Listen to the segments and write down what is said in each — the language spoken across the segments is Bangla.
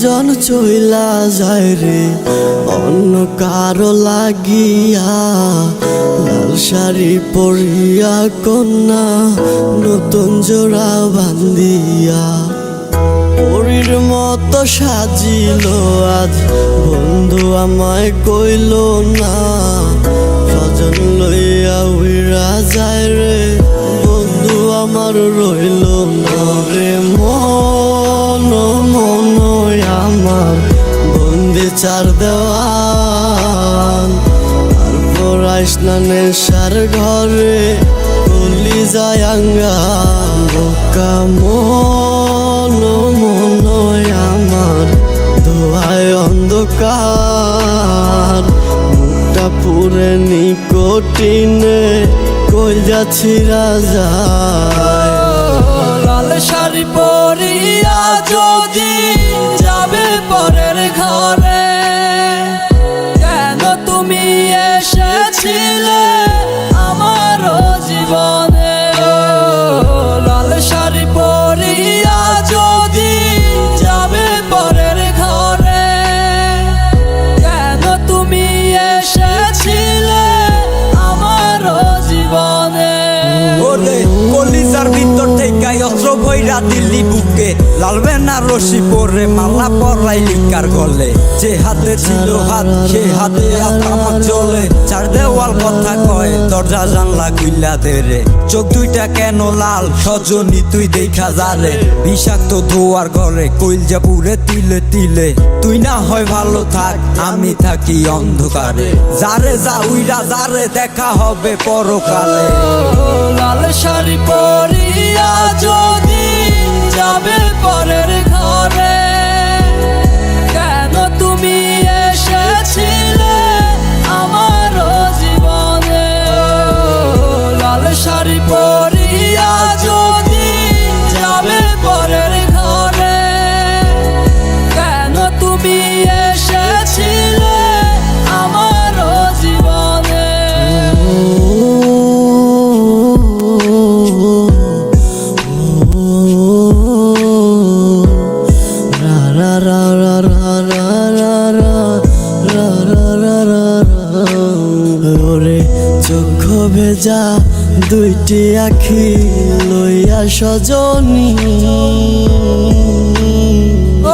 জন চইলা যায় রে অন্য কারো লাগিয়া, লাল শাড়ি পরিয়া কন্যা নতুন জোড়া বান্ধিয়া। পরীর মতো সাজিল আজ বন্ধু আমায় কইল না, সজন লইয়া উইরা যায় রে বন্ধু আমার রইল না রে। মন আমার বন্দি চার দেওয়াল, তারপর আইসনা নেশার ঘরে কলি যায় আঙ্গাল। বোকা মন আমার ধোয়ায় অন্ধকার, মুখটা পুরে নিকটিনে কই যাচ্ছি রাজায়। লাল শাড়ি পরিয়া যদি যাবে পরের ঘরে, কেন তুমি এসেছিলে আমার জীবনে? লাল শাড়ি পরিয়া যদি যাবে পরের ঘরে, কেন তুমি এসেছিলে আমার জীবনে? ওরে কলিজার ভিতর থেকে অস্ত্র ভইরা দিল্লি বুকে, লালবে না রশি পরে মালা পরাই লিকার গলে। যে হাতে ছিল হাত সে হাতে আমার চলে, চার দেওয়াল কথা কয় দরজা জানলা খুইলা দে রে। চোখ দুইটা কেন লাল সজনী তুই দেখা যারে, বিষাক্ত ধোয়ার ঘরে কইলজা পুরে তিলে তিলে। তুই না হয় ভালো থাক আমি থাকি অন্ধকারে, যারে যা উইরা যারে দেখা হবে পরকালে। লাল শাড়ি পরিয়া যদি যাবে পরের ঘরে, কেন তুমি এসেছিলে আমার জীবনে? লাল শাড়ি পরিয়া যদি যাবে পরের ঘরে, কেন তুমি এসেছিলে আমার জীবনে? ওরে চোখ ভেজা দুইটি আখি লইয়া সজনী,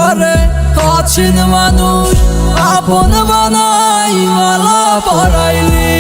ওরে অচিন মানুষ আপন বানাই মালা পরাইলি।